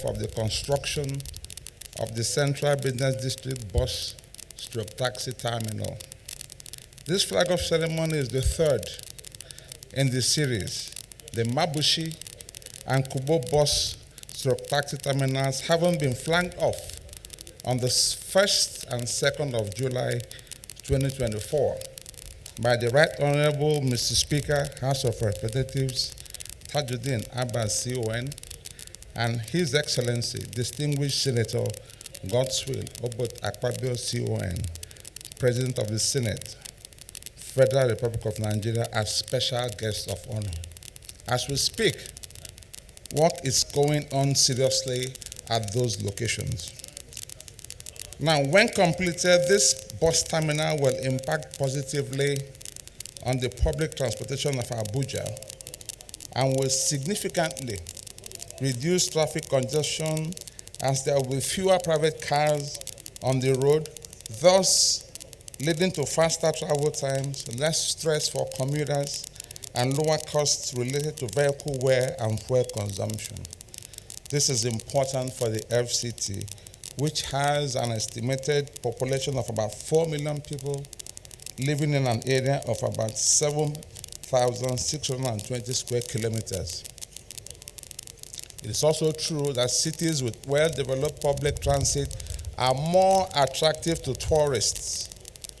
of the construction of the Central Business District bus stroke taxi terminal. This flag-off ceremony is the third in the series. The Mabushi and Kubo bus stroke taxi terminals haven't been flagged off on the 1st and 2nd of July 2024 by the Right Honorable Mr. Speaker, House of Representatives, Tajuddin Abbas CON, and His Excellency, Distinguished Senator Godswill Obot Akpabio CON, President of the Senate, Federal Republic of Nigeria, as special guest of honor. As we speak, work is going on seriously at those locations. Now, when completed, this bus terminal will impact positively on the public transportation of Abuja and will significantly reduce traffic congestion as there will be fewer private cars on the road, thus leading to faster travel times, less stress for commuters, and lower costs related to vehicle wear and fuel consumption. This is important for the FCT, which has an estimated population of about 4 million people living in an area of about 7,620 square kilometers. It is also true that cities with well-developed public transit are more attractive to tourists,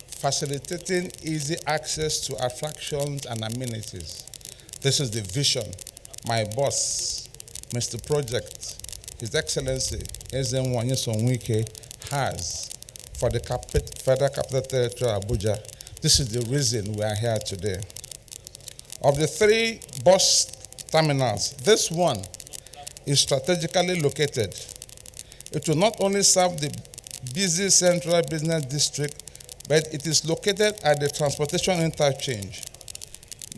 facilitating easy access to attractions and amenities. This is the vision my boss, Mr. Project, His Excellency Wike, has for the Federal Capital Territory, Abuja. This is the reason we are here today. Of the 3 bus terminals, this one is strategically located. It will not only serve the busy Central Business District, but it is located at the transportation interchange.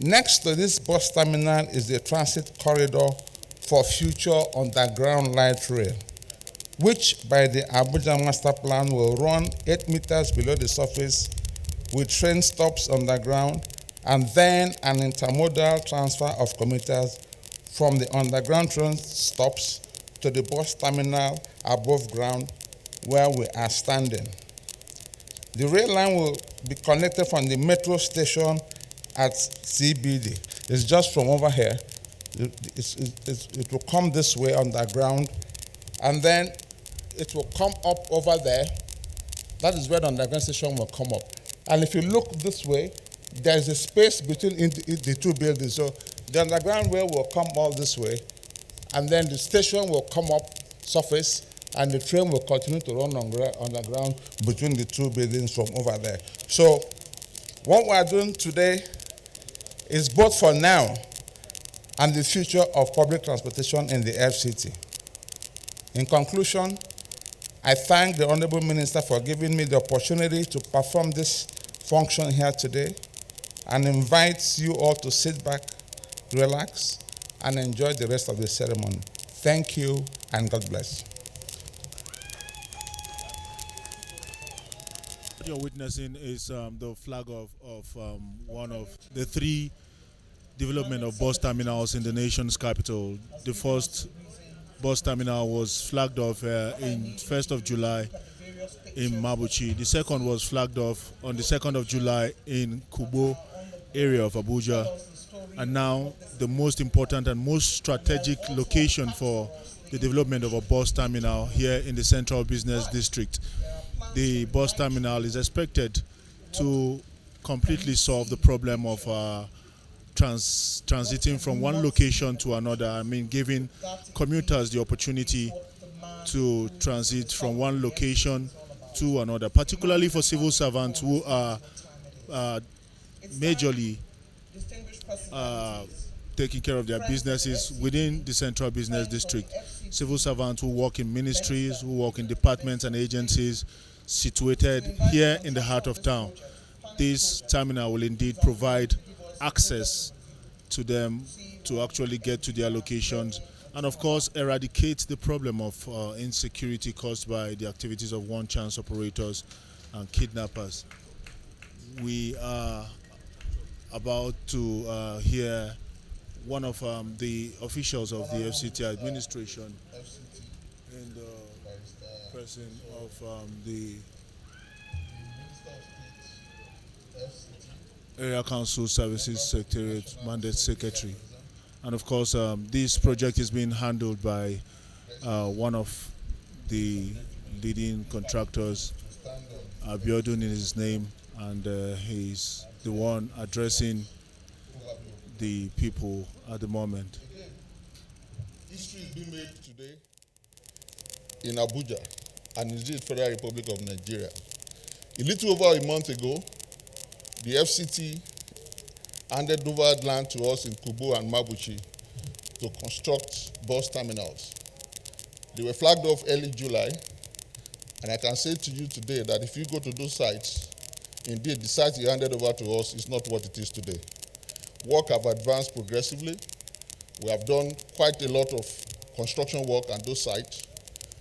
Next to this bus terminal is the transit corridor for future underground light rail, which by the Abuja Master Plan will run 8 meters below the surface with train stops underground and then an intermodal transfer of commuters from the underground train stops to the bus terminal above ground where we are standing. The rail line will be connected from the metro station at CBD. It's just from over here. It will come this way underground, and then it will come up over there. That is where the underground station will come up. And if you look this way, there is a space between the 2 buildings. So the underground rail will come all this way, and then the station will come up surface, and the train will continue to run underground between the 2 buildings from over there. So what we are doing today is both for now and the future of public transportation in the FCT. In conclusion, I thank the Honorable Minister for giving me the opportunity to perform this function here today and invite you all to sit back, relax, and enjoy the rest of the ceremony. Thank you, and God bless. What you're witnessing is the flag of one of the 3 development of bus terminals in the nation's capital. The first bus terminal was flagged off in 1st of July in Mabuchi. The second was flagged off on the 2nd of July in Kubo area of Abuja. And now the most important and most strategic location for the development of a bus terminal here in the Central Business District. The bus terminal is expected to completely solve the problem of transiting from one location to another. I mean, giving commuters the opportunity to transit from one location to another, particularly for civil servants who are majorly taking care of their businesses within the Central Business District. Civil servants who work in ministries, who work in departments and agencies situated here in the heart of town. This terminal will indeed provide access to them to actually get to their locations and, of course, eradicate the problem of insecurity caused by the activities of one-chance operators and kidnappers. We are about to hear one of the officials of the FCT administration and the president of the Area Council Services Secretariat Mandate Secretary. And of course, this project is being handled by one of the leading contractors, Abiodun in his name, and he's the one addressing the people at the moment. History is being made today in Abuja and indeed Federal Republic of Nigeria. A little over a month ago, the FCT handed over land to us in Kubo and Mabuchi to construct bus terminals. They were flagged off early July, and I can say to you today that if you go to those sites, indeed the site you handed over to us is not what it is today. Work have advanced progressively. We have done quite a lot of construction work on those sites.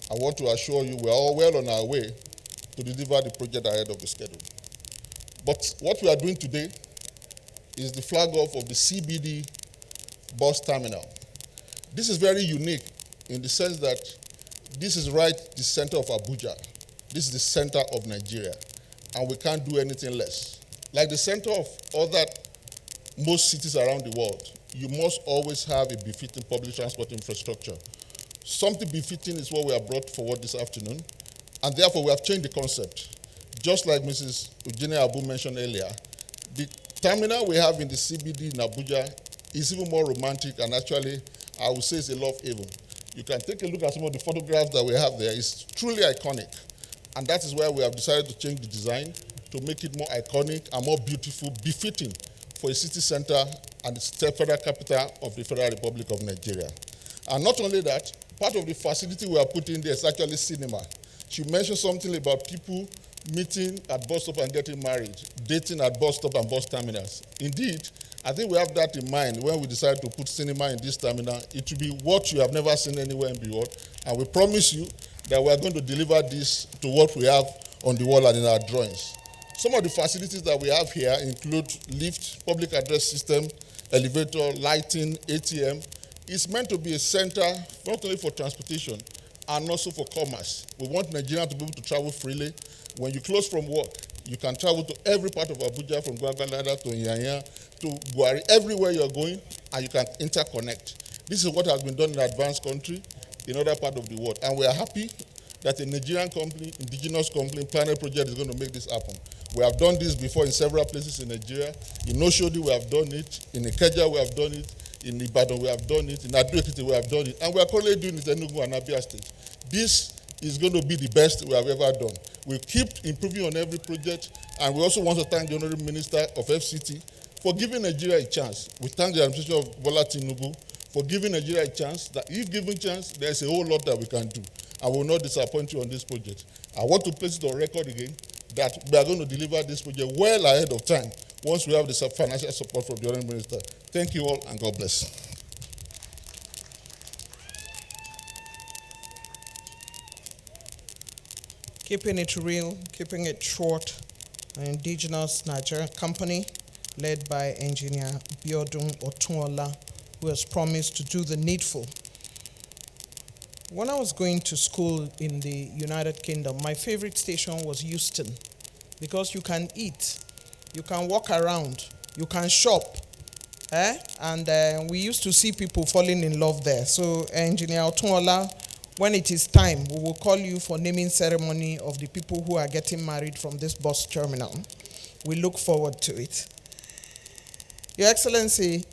I want to assure you we are all well on our way to deliver the project ahead of the schedule. But what we are doing today is the flag off of the CBD bus terminal. This is very unique in the sense that this is right the center of Abuja. This is the center of Nigeria, and we can't do anything less. Like the center of most cities around the world, you must always have a befitting public transport infrastructure. Something befitting is what we have brought forward this afternoon, and therefore we have changed the concept. Just like Mrs. Eugenia Abu mentioned earlier, the terminal we have in the CBD in Abuja is even more romantic, and actually, I would say it's a love haven. You can take a look at some of the photographs that we have there. It's truly iconic, and that is why we have decided to change the design to make it more iconic and more beautiful, befitting for a city center and the federal capital of the Federal Republic of Nigeria. And not only that, part of the facility we are putting there is actually cinema. She mentioned something about people meeting at bus stop and getting married, dating at bus stop and bus terminals. Indeed, I think we have that in mind when we decide to put cinema in this terminal. It will be what you have never seen anywhere in the world, and we promise you that we are going to deliver this to what we have on the wall and in our drawings. Some of the facilities that we have here include lift, public address system, elevator, lighting, ATM. It's meant to be a center not only for transportation and also for commerce. We want Nigerians to be able to travel freely. When you close from work, you can travel to every part of Abuja, from Gwagwalada to Nyanya to Gwari, everywhere you're going, and you can interconnect. This is what has been done in advanced country in other parts of the world. And we are happy that a Nigerian company, indigenous company, Planet Project is going to make this happen. We have done this before in several places in Nigeria. In Oshodi, we have done it. In Ikeja, we have done it. In Ibadan, we have done it. In Ado-Ekiti, we have done it. And we are currently doing it in Enugu and Abia State. This is going to be the best we have ever done. We keep improving on every project, and we also want to thank the Honorable Minister of FCT for giving Nigeria a chance. We thank the administration of Bola Tinubu for giving Nigeria a chance. That if given a chance, there's a whole lot that we can do, and we will not disappoint you on this project. I want to place it on record again that we are going to deliver this project well ahead of time once we have the financial support from the Honorable Minister. Thank you all, and God bless. Keeping it real, keeping it short, an indigenous Nigerian company led by engineer Biodun Otunola, who has promised to do the needful. When I was going to school in the United Kingdom, my favorite station was Euston, because you can eat, you can walk around, you can shop, and we used to see people falling in love there. So engineer Otunola, when it is time, we will call you for naming ceremony of the people who are getting married from this bus terminal. We look forward to it. Your Excellency,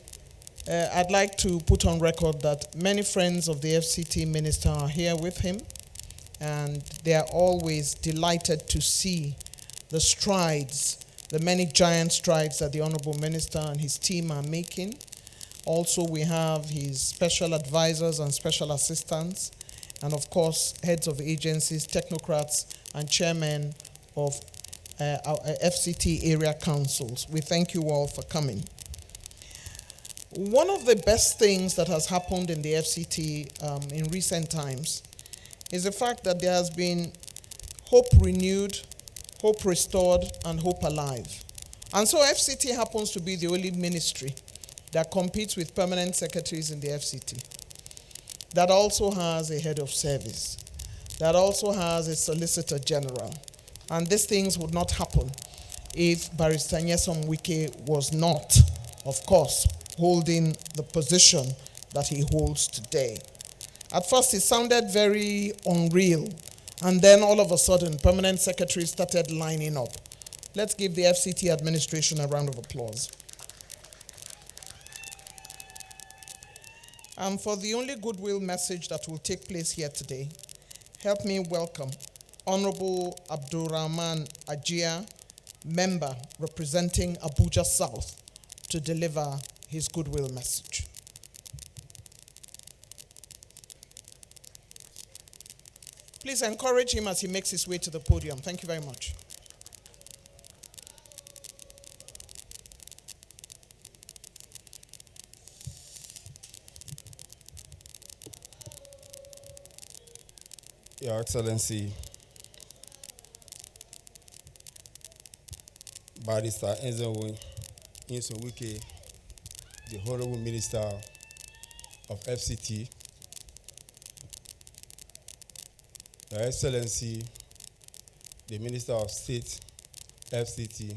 I'd like to put on record that many friends of the FCT minister are here with him, and they are always delighted to see the strides, the many giant strides that the Honorable Minister and his team are making. Also, we have his special advisors and special assistants, and of course, heads of agencies, technocrats, and chairmen of our FCT area councils. We thank you all for coming. One of the best things that has happened in the FCT in recent times is the fact that there has been hope renewed, hope restored, and hope alive. And so FCT happens to be the only ministry that competes with permanent secretaries in the FCT, that also has a head of service. that also has a Solicitor General. And these things would not happen if Barrister Nyesom Wike was not, of course, holding the position that he holds today. At first, it sounded very unreal, and then all of a sudden, permanent secretaries started lining up. Let's give the FCT administration a round of applause. And for the only goodwill message that will take place here today, help me welcome Honorable Abdulrahman Ajia, member representing Abuja South, to deliver his goodwill message. Please encourage him as he makes his way to the podium. Thank you very much. Your Excellency, Barrister Nyesom Wike, the Honorable Minister of FCT, Your Excellency, the Minister of State, FCT,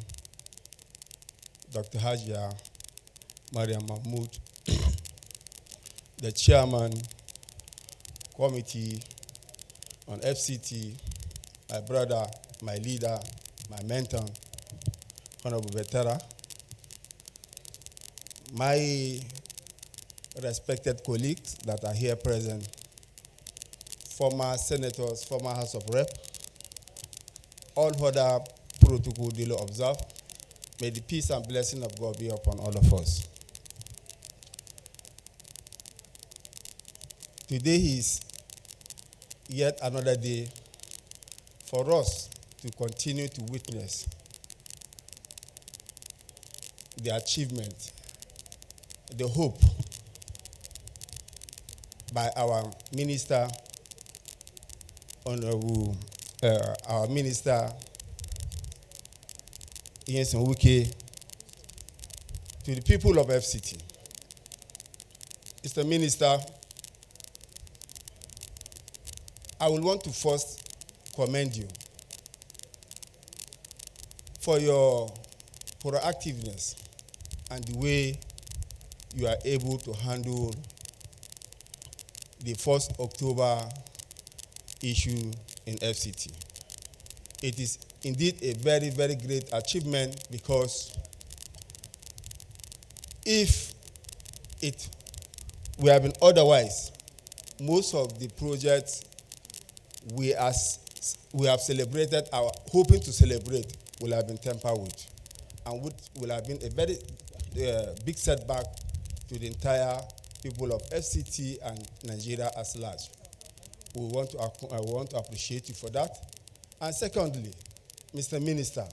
Dr. Hajia Mariam Mahmoud, the Chairman, Committee on FCT, my brother, my leader, my mentor, Honorable Vetera, my respected colleagues that are here present, former senators, former House of Rep, all other protocol duly observed. May the peace and blessing of God be upon all of us. Today is yet another day for us to continue to witness the achievement, the hope by our minister, Honorable, our minister, Nyesom Wike, to the people of FCT. Mr. Minister, I will want to first commend you for your proactiveness and the way you are able to handle the 1st October issue in FCT. It is indeed a very, very great achievement, because if it would have been otherwise, most of the projects we have celebrated, hoping to celebrate, will have been tampered with, and will have been a very big setback to the entire people of FCT and Nigeria as large. I want to appreciate you for that. And secondly, Mr. Minister,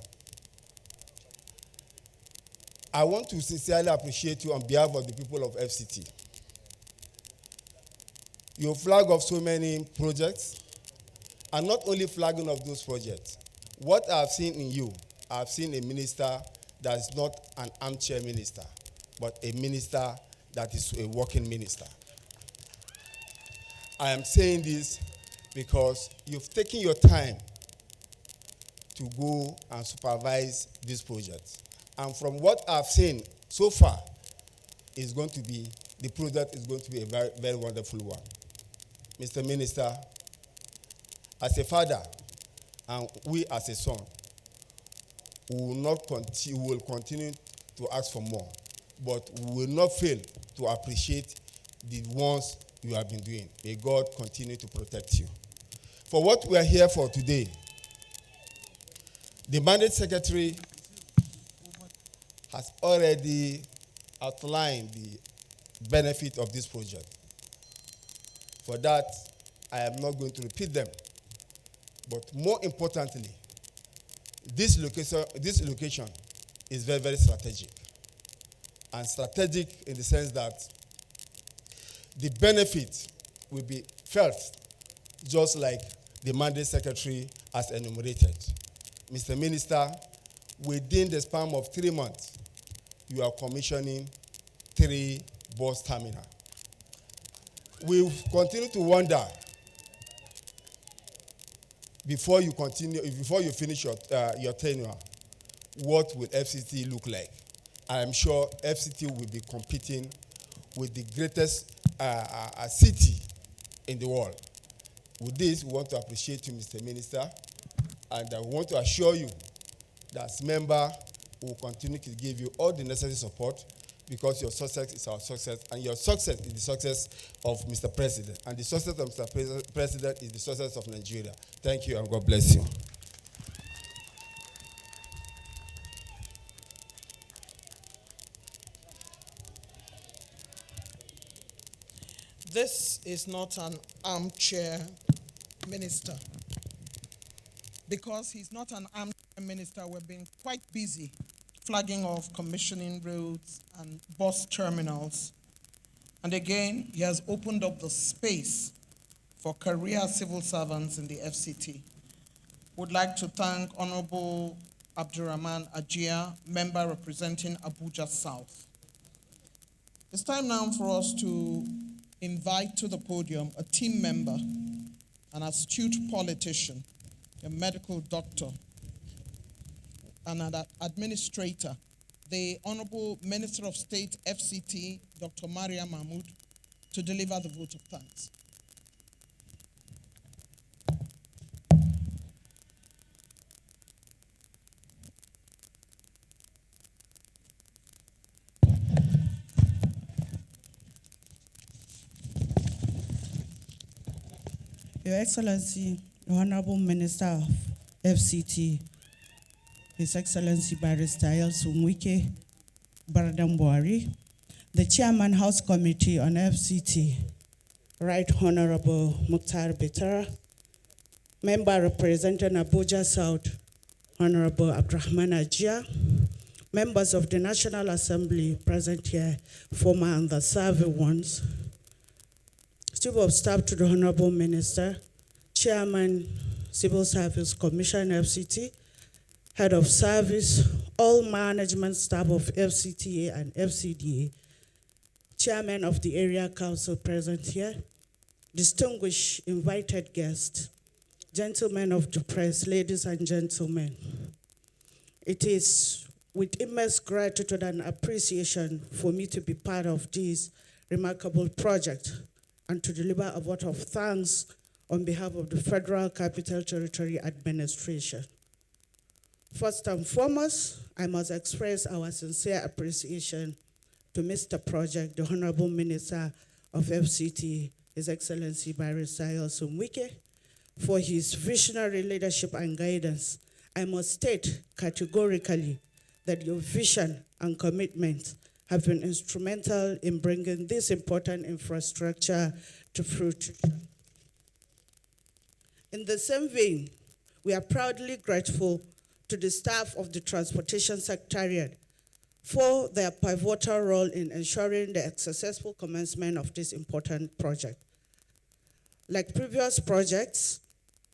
I want to sincerely appreciate you on behalf of the people of FCT. Your flag of so many projects, and not only flagging of those projects. What I've seen in you, I've seen a minister that is not an armchair minister, but a minister that is a working minister. I am saying this because you've taken your time to go and supervise this project. And from what I've seen so far, the project is going to be a very, very wonderful one. Mr. Minister, as a father, and we as a son, we will continue to ask for more, but we will not fail to appreciate the ones you have been doing. May God continue to protect you. For what we are here for today, the mandate secretary has already outlined the benefit of this project. For that, I am not going to repeat them. But more importantly, this location is very, very strategic. And strategic in the sense that the benefit will be felt just like the mandate secretary has enumerated. Mr. Minister, within the span of 3 months, you are commissioning 3 bus terminals. We continue to wonder before you continue, before you finish your tenure, what will FCT look like? I am sure FCT will be competing with the greatest city in the world. With this, we want to appreciate you, Mr. Minister, and we want to assure you that as member, we will continue to give you all the necessary support, because your success is our success, and your success is the success of Mr. President, and the success of Mr. President is the success of Nigeria. Thank you, and God bless you. This is not an armchair minister. Because he's not an armchair minister, we've been quite busy flagging off commissioning roads and bus terminals. And again, he has opened up the space for career civil servants in the FCT. Would like to thank Honorable Abdurrahman Ajia, member representing Abuja South. It's time now for us to invite to the podium a team member, an astute politician, a medical doctor, and an administrator, the Honorable Minister of State, FCT, Dr. Maria Mahmood, to deliver the vote of thanks. Your Excellency, the Honorable Minister of FCT, His Excellency Barrister Wike Baradambwari, the Chairman House Committee on FCT, Right Honorable Mukhtar Betara, Member representing Abuja South, Honorable Abdurrahman Ajia, members of the National Assembly present here, former and the serving ones, Chief of Staff to the Honorable Minister, Chairman, Civil Service Commission, FCT, Head of Service, all management staff of FCTA and FCDA, Chairman of the Area Council present here, distinguished invited guests, gentlemen of the press, ladies and gentlemen. It is with immense gratitude and appreciation for me to be part of this remarkable project and to deliver a vote of thanks on behalf of the Federal Capital Territory Administration. First and foremost, I must express our sincere appreciation to Mr. Project, the Honorable Minister of FCT, His Excellency Barrister Wike, for his visionary leadership and guidance. I must state categorically that your vision and commitment have been instrumental in bringing this important infrastructure to fruition. In the same vein, we are proudly grateful to the staff of the Transportation Secretariat for their pivotal role in ensuring the successful commencement of this important project. Like previous projects,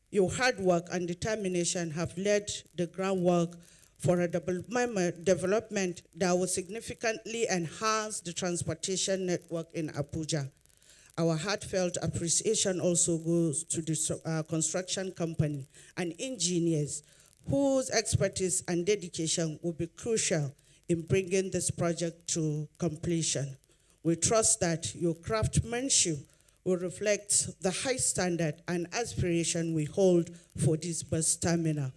your hard work and determination have laid the groundwork for a development that will significantly enhance the transportation network in Abuja. Our heartfelt appreciation also goes to the construction company and engineers whose expertise and dedication will be crucial in bringing this project to completion. We trust that your craftsmanship will reflect the high standard and aspiration we hold for this bus terminal.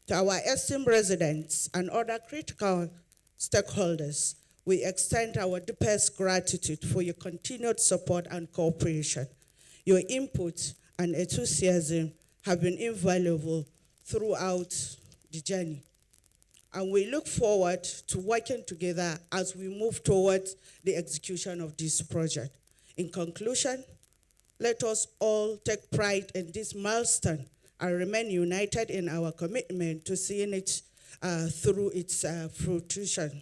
To our esteemed residents and other critical stakeholders, we extend our deepest gratitude for your continued support and cooperation. Your input and enthusiasm have been invaluable throughout the journey. And we look forward to working together as we move towards the execution of this project. In conclusion, let us all take pride in this milestone and remain united in our commitment to seeing it through its fruition.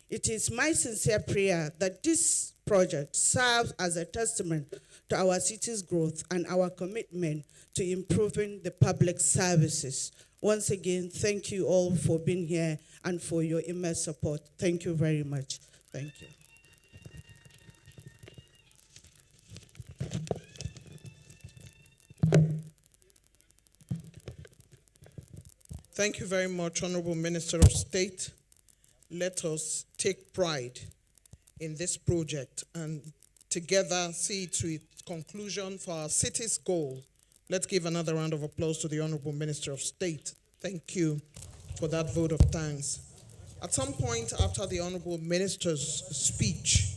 It is my sincere prayer that this project serves as a testament to our city's growth and our commitment to improving the public services. Once again, thank you all for being here and for your immense support. Thank you very much. Thank you. Thank you very much, Honorable Minister of State. Let us take pride in this project and together see it to its conclusion for our city's goal. Let's give another round of applause to the Honorable Minister of State. Thank you for that vote of thanks. At some point after the Honorable Minister's speech,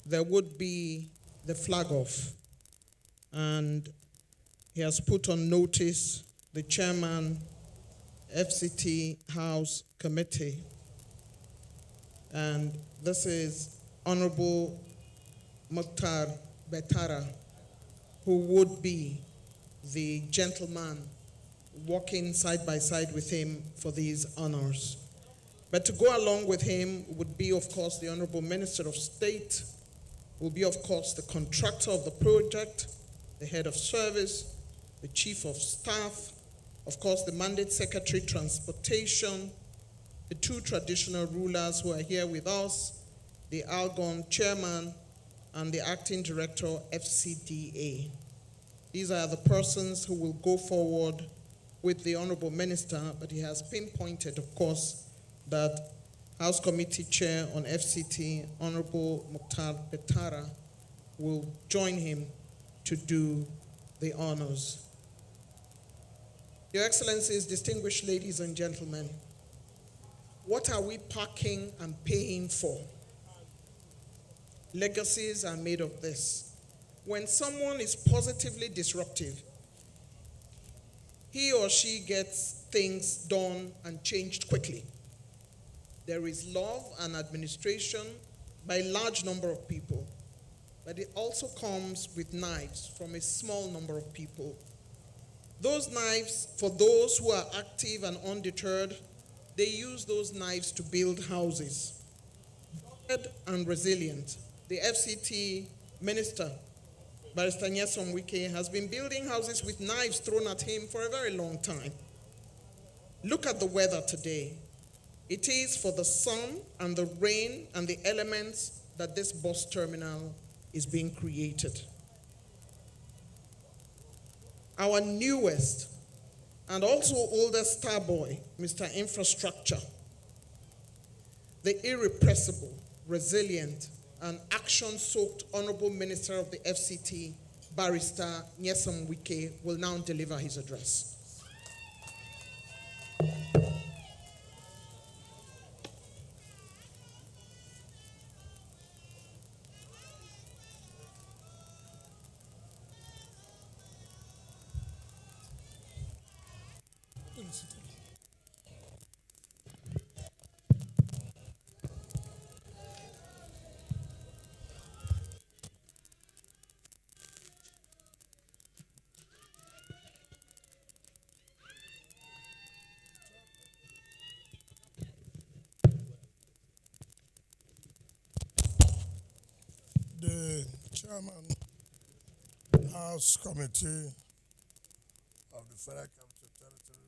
there would be the flag off, and he has put on notice the chairman, FCT House Committee, and this is Honorable Mukhtar Betara, who would be the gentleman walking side by side with him for these honors. But to go along with him would be, of course, the Honorable Minister of State, will be, of course, the contractor of the project, the head of service, the chief of staff, of course, the mandate secretary, transportation, the two traditional rulers who are here with us, the Algon chairman, and the acting director, FCDA. These are the persons who will go forward with the Honorable Minister, but he has pinpointed, of course, that House Committee Chair on FCT, Honorable Mukhtar Betara, will join him to do the honors. Your Excellencies, distinguished ladies and gentlemen, what are we parking and paying for? Legacies are made of this. When someone is positively disruptive, he or she gets things done and changed quickly. There is love and administration by a large number of people, but it also comes with knives from a small number of people. Those knives, for those who are active and undeterred, they use those knives to build houses. And resilient. The FCT Minister, Barrister Nyesom has been building houses with knives thrown at him for a very long time. Look at the weather today. It is for the sun and the rain and the elements that this bus terminal is being created. Our newest and also oldest star boy, Mr. Infrastructure, the irrepressible, resilient, and action-soaked Honorable Minister of the FCT, Barrister Nyesom Wike, will now deliver his address. The chairman, House Committee of the Federal Capital Territory,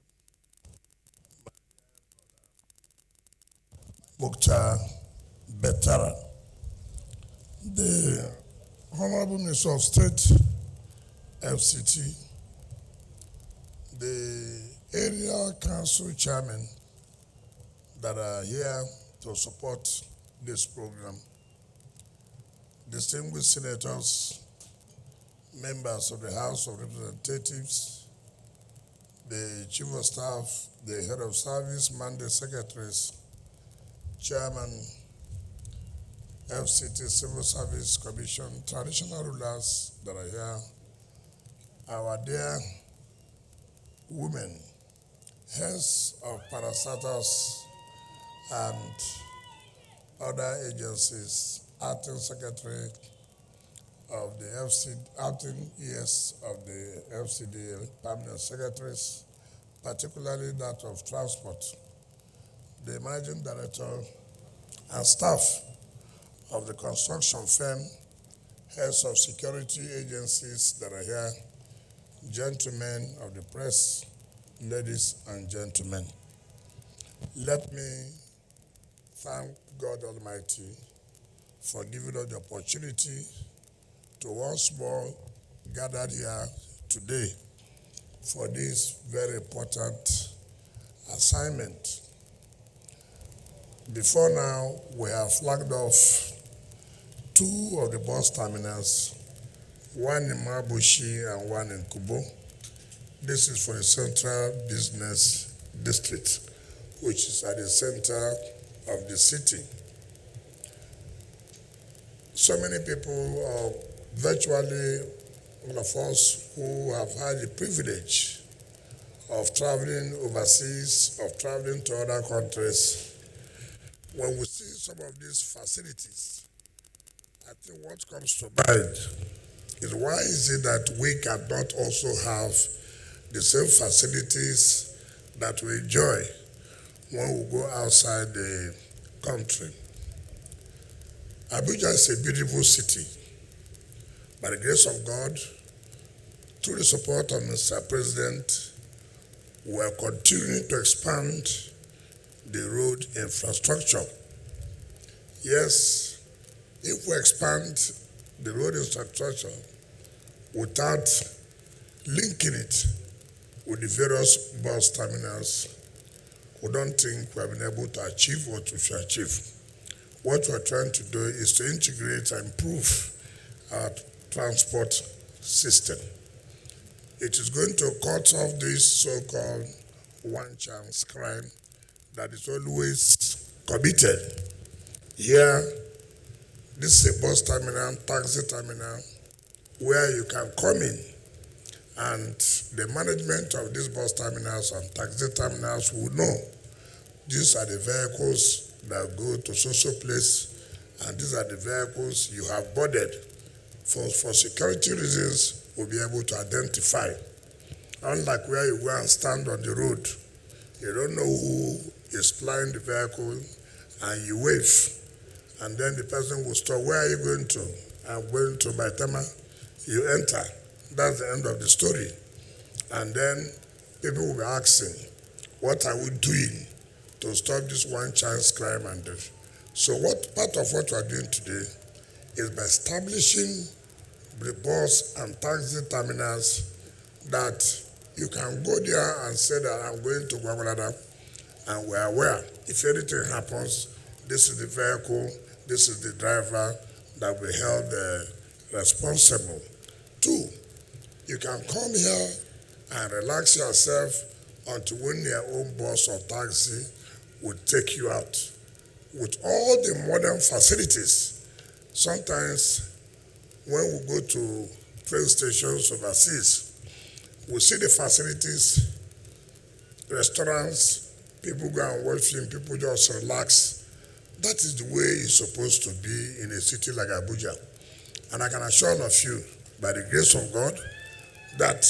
Mukhtar Betara, the Honorable Minister of State, FCT, the area council chairman that are here to support this program, distinguished senators, members of the House of Representatives, the Chief of Staff, the Head of Service, Mandate Secretaries, Chairman, FCT Civil Service Commission, traditional rulers that are here, our dear women, heads of parastatals and other agencies, acting secretary of the acting ES of the FCDA, permanent secretaries, particularly that of transport, the managing director and staff of the construction firm, heads of security agencies that are here, gentlemen of the press, ladies and gentlemen. Let me thank God Almighty for giving us the opportunity to once more gather here today for this very important assignment. Before now, we have flagged off 2 of the bus terminals, one in Mabushi and one in Kubo. This is for the Central Business District, which is at the center of the city. So many people, virtually all of us who have had the privilege of traveling overseas, of traveling to other countries, when we see some of these facilities, I think what comes to mind is why is it that we cannot also have the same facilities that we enjoy when we go outside the country? Abuja is a beautiful city. By the grace of God, through the support of Mr. President, we are continuing to expand the road infrastructure. Yes, if we expand the road infrastructure without linking it with the various bus terminals, we don't think we have been able to achieve what we should achieve. What we're trying to do is to integrate and improve our transport system. It is going to cut off this so-called one-chance crime that is always committed. Here, this is a bus terminal, taxi terminal, where you can come in and the management of these bus terminals and taxi terminals will know these are the vehicles that go to social place and these are the vehicles you have boarded. For security reasons, we'll be able to identify. Unlike where you go and stand on the road, you don't know who is flying the vehicle and you wave. And then the person will stop. Where are you going to? I'm going to Baitama. You enter. That's the end of the story. And then people will be asking, what are we doing to stop this one-chance crime? And this? So part of what we're doing today is by establishing the bus and taxi terminals that you can go there and say that I'm going to Gwagwalada, and we're aware if anything happens, this is the vehicle, this is the driver that will be held responsible. 2, you can come here and relax yourself until when your own bus or taxi will take you out. With all the modern facilities, sometimes when we go to train stations overseas, we see the facilities, restaurants, people go and watch film, people just relax. That is the way it's supposed to be in a city like Abuja. And I can assure all of you, by the grace of God, that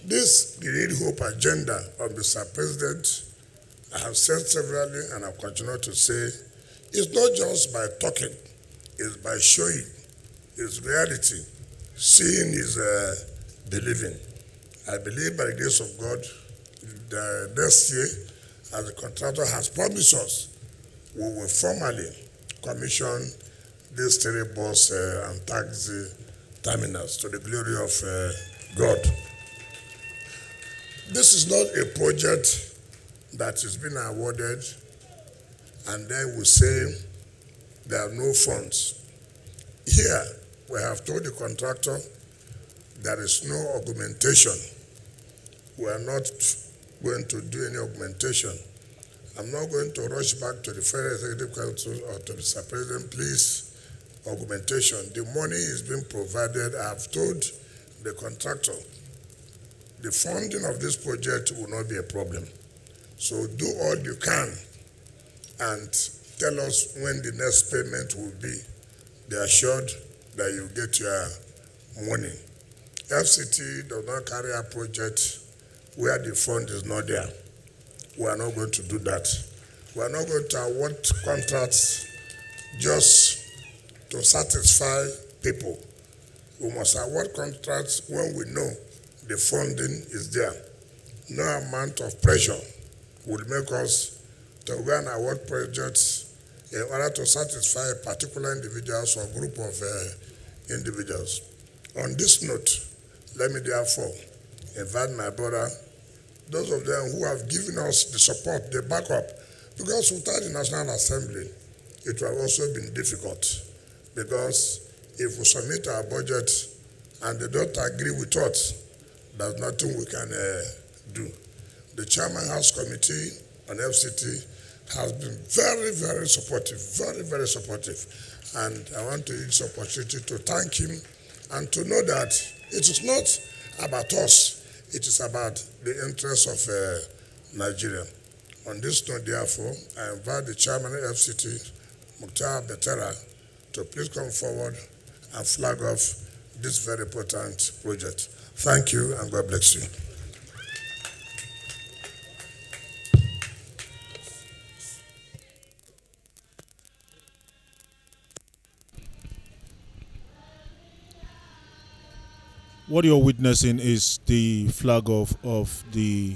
this Green Hope agenda of Mr. President, I have said severally and I continue to say, it's not just by talking, it's by showing, it's reality. Seeing is believing. I believe by the grace of God, the next year, as the contractor has promised us, we will formally commission these 3 bus and taxi terminals to the glory of God. This is not a project that is being awarded and then we say there are no funds. Here, we have told the contractor there is no augmentation. We are not going to do any augmentation. I'm not going to rush back to the Federal Executive Council or to Mr. President, please, augmentation. The money is being provided. I have told the contractor the funding of this project will not be a problem. So do all you can and tell us when the next payment will be. They are assured that you get your money. FCT does not carry a project where the fund is not there. We are not going to do that. We are not going to award contracts just to satisfy people. We must award contracts when we know the funding is there. No amount of pressure will make us to go and award projects in order to satisfy particular individuals or group of individuals. On this note, let me therefore invite my brother, those of them who have given us the support, the backup, because without the National Assembly, it would have also been difficult. Because if we submit our budget and they don't agree with us, there's nothing we can do. The Chairman House Committee on FCT has been very, very supportive, very, very supportive. And I want to use this opportunity to thank him and to know that it is not about us, it is about the interests of Nigeria. On this note, therefore, I invite the Chairman of FCT, Mukhtar Betera, to please come forward and flag off this very important project. Thank you and God bless you. What you're witnessing is the flag off of the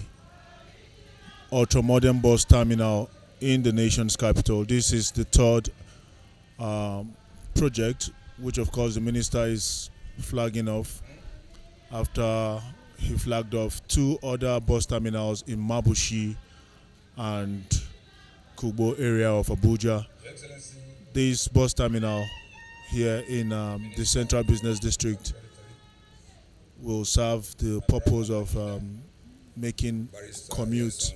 ultra-modern bus terminal in the nation's capital. This is the third project, which of course the minister is flagging off after he flagged off two other bus terminals in Mabushi and Kubo area of Abuja. This bus terminal here in the Central Business District will serve the purpose of making commute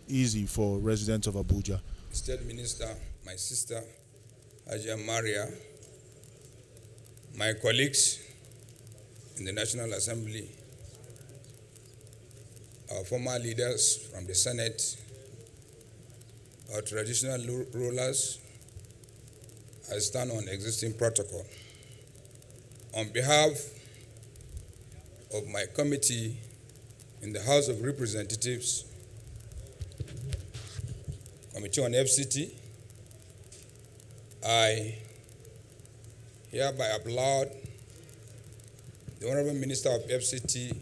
easy for residents of Abuja. State Minister, my sister, Hajiya Maria, my colleagues in the National Assembly, our former leaders from the Senate, our traditional rulers, I stand on existing protocol. On behalf of my committee in the House of Representatives, Committee on FCT, I hereby applaud the Honorable Minister of FCT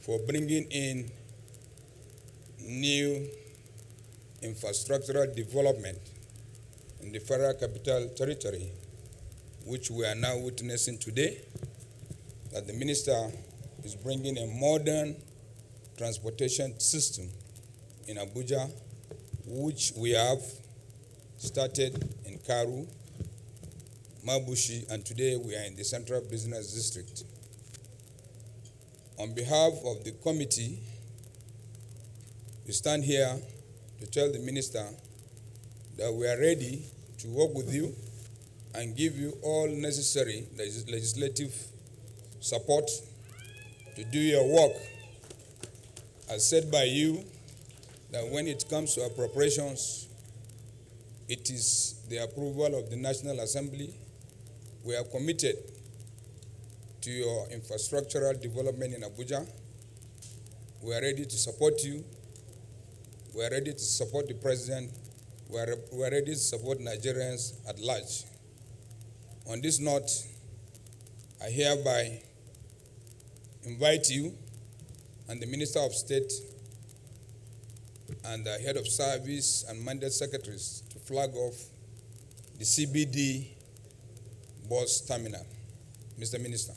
for bringing in new infrastructural development in the Federal Capital Territory, which we are now witnessing today, that the Minister is bringing a modern transportation system in Abuja, which we have started in Karu, Mabushi, and today we are in the Central Business District. On behalf of the committee, we stand here to tell the Minister that we are ready to work with you and give you all necessary legislative support to do your work. As said by you, that when it comes to appropriations, it is the approval of the National Assembly. We are committed to your infrastructural development in Abuja. We are ready to support you. We are ready to support the President. We are ready to support Nigerians at large. On this note, I hereby invite you and the Minister of State and the Head of Service and Mandate Secretaries to flag off the CBD bus terminal. Mr. Minister.